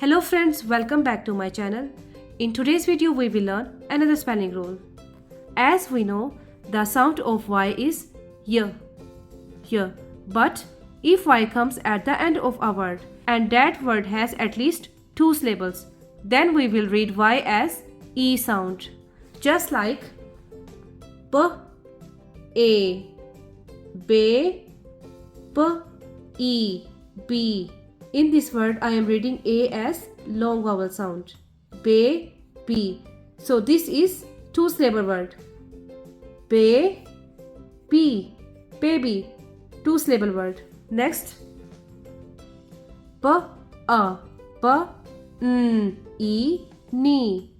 Hello friends, welcome back to my channel. In today's video we will learn another spelling rule. As we know, the sound of Y is y, here. But if Y comes at the end of a word and that word has at least two syllables, then we will read Y as E sound. Just like B, A, B, P, E, B. In this word, I am reading A as long vowel sound. Be, B. So this is two syllable word. Be, B, baby. Two syllable word. Next. B, A, B, N, E, Ni.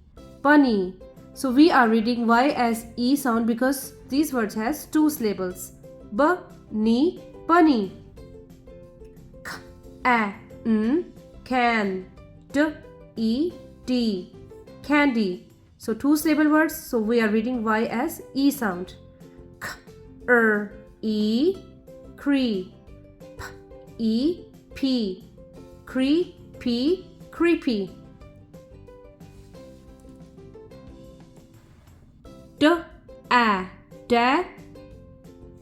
Bunny. So we are reading Y as E sound because these words has two syllables. B, Ni, bunny. K, A, N, can. D, E, D, candy. So two syllable words, so we are reading Y as E sound. K, E, kraɪ. P, E, P, creepy, creepy. D, A, da,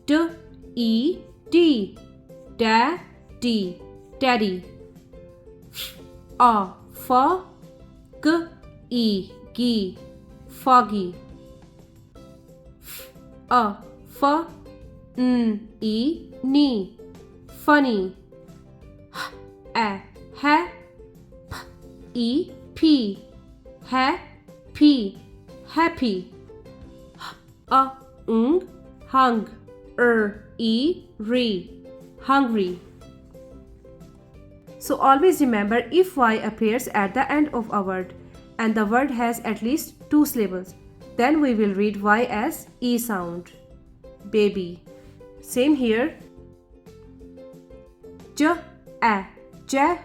D, E, D, daddy, daddy. A, F, G, E, G, foggy. A, F, N, E, Ni, funny. A, Ha, P, E, P, happy, happy. A, ng, hung, E, re, hungry. So always remember, if Y appears at the end of a word and the word has at least two syllables, then we will read Y as E sound. Baby. Same here. J, A, ja,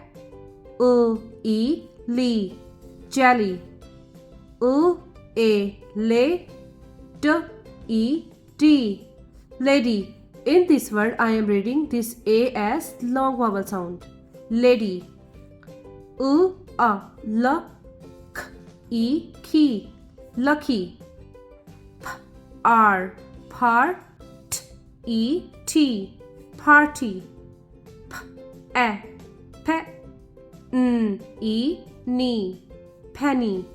E, li, jelly. A, le, D, E, D, lady. In this word, I am reading this A as long vowel sound. Lady. A, L, K, E, key, lucky. P, R, part, E, T, party. P, A, pet, N, E, knee, penny.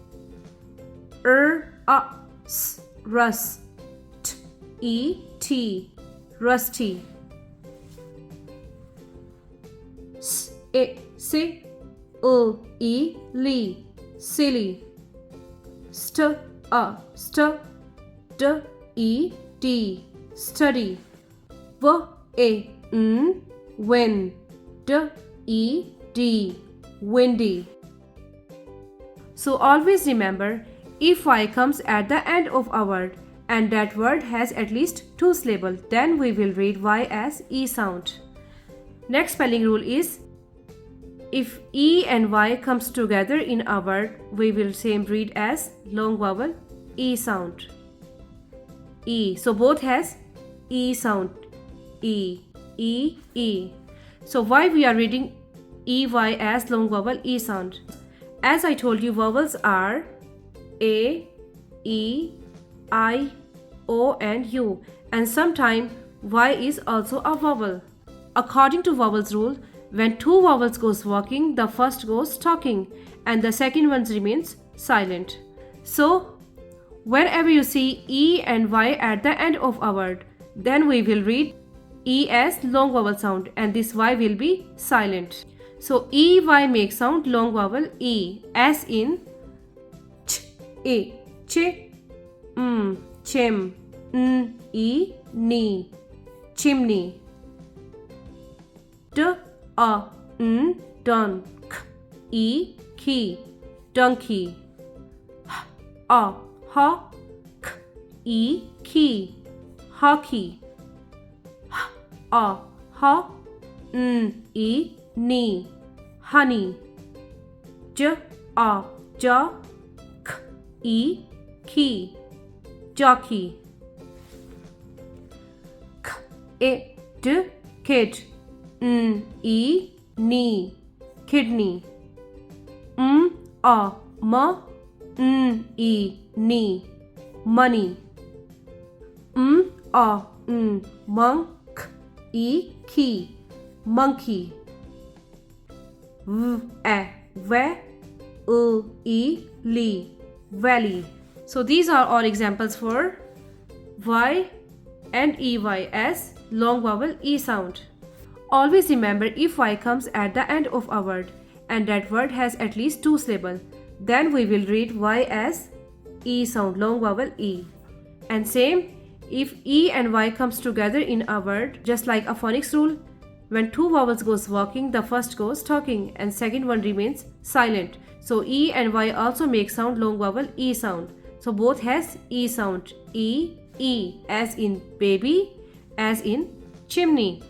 S, rust, E, T, rusty. Si, E, li, silly. St, D, E, D, study. N, win, D, E, D, windy. So always remember, if Y comes at the end of a word and that word has at least two syllables, then we will read Y as E sound. Next spelling rule is, if E and Y comes together in a word, we will same read as long vowel E sound. E. So both has E sound. E, E, E. So why we are reading EY as long vowel E sound? As I told you, vowels are A, E, I, O and U, and sometimes Y is also a vowel. According to vowels rule, when two vowels goes walking, the first goes talking and the second one remains silent. So whenever you see E and Y at the end of a word, then we will read E as long vowel sound and this Y will be silent. So EY makes sound long vowel E, as in ch, e, ch, chim, n, e, ni, chimney. D, a, n, dun, k, e, key, donkey. H, a, ha, k, e, key, hockey. H, a, ha, n, e, ni, honey. J, a, ja, k, e, key, jockey. K, e, d, kid, n, e, knee, kidney. ma, e, ni, money. Monk, e, key, monkey. Li, valley. So these are all examples for Y and EY as long vowel E sound. Always remember, if Y comes at the end of a word and that word has at least 2 syllables, then we will read Y as E sound, long vowel E. And same, if E and Y comes together in a word, just like a phonics rule, when 2 vowels goes walking, the first goes talking and second one remains silent. So E and Y also make sound long vowel E sound. So both has E sound, E, E, as in baby, as in chimney.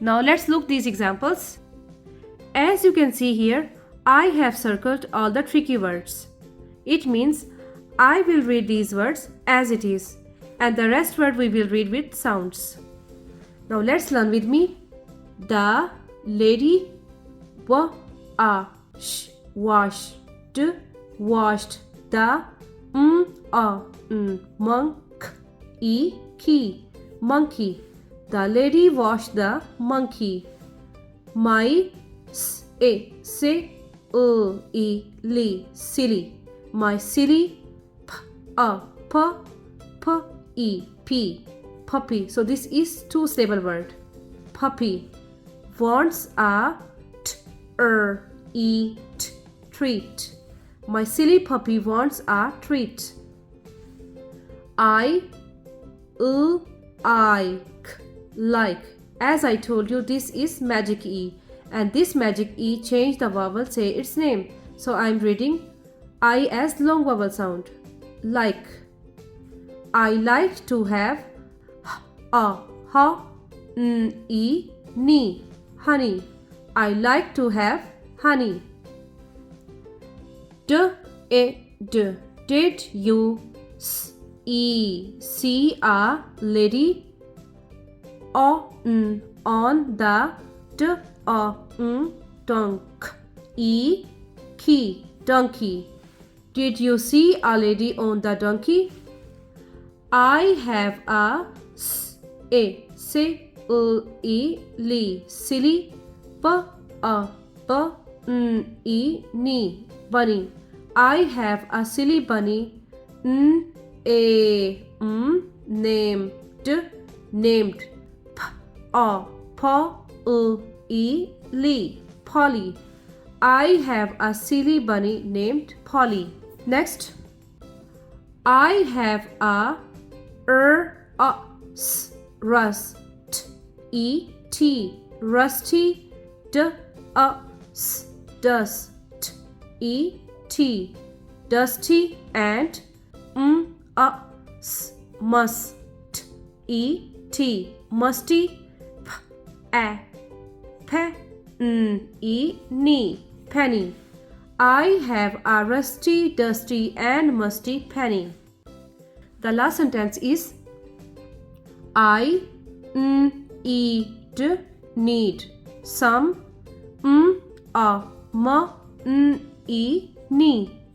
Now let's look these examples. As you can see here, I have circled all the tricky words. It means I will read these words as it is, and the rest word we will read with sounds. Now let's learn with me. The lady washed, washed. The monk, e, key, monkey. The lady washed the monkey. My silly, my silly, puppy. So this is 2 syllable word. Puppy. Wants a treat. My silly puppy wants a treat. Like. As I told you, this is magic E, and this magic E change the vowel, say its name. So I am reading I as long vowel sound. Like. I like to have honey. I like to have honey. Did you see a lady on the donkey? Did you see a lady on the donkey? I have a silly, bunny. I have a silly bunny, named Polly. I have a silly bunny named Polly. Next, I have a rusty, dusty, and musty, penny. I have a rusty, dusty, and musty penny. The last sentence is I need some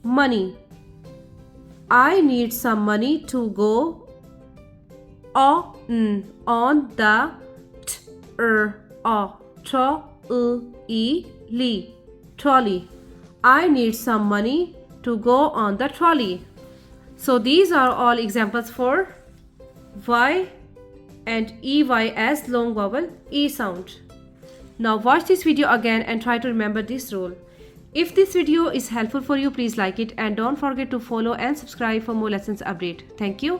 money. I need some money to go on the trolley. I need some money to go on the trolley. So these are all examples for Y and EY as long vowel E sound. Now watch this video again and try to remember this rule. If this video is helpful for you, please like it and don't forget to follow and subscribe for more lessons update. Thank you.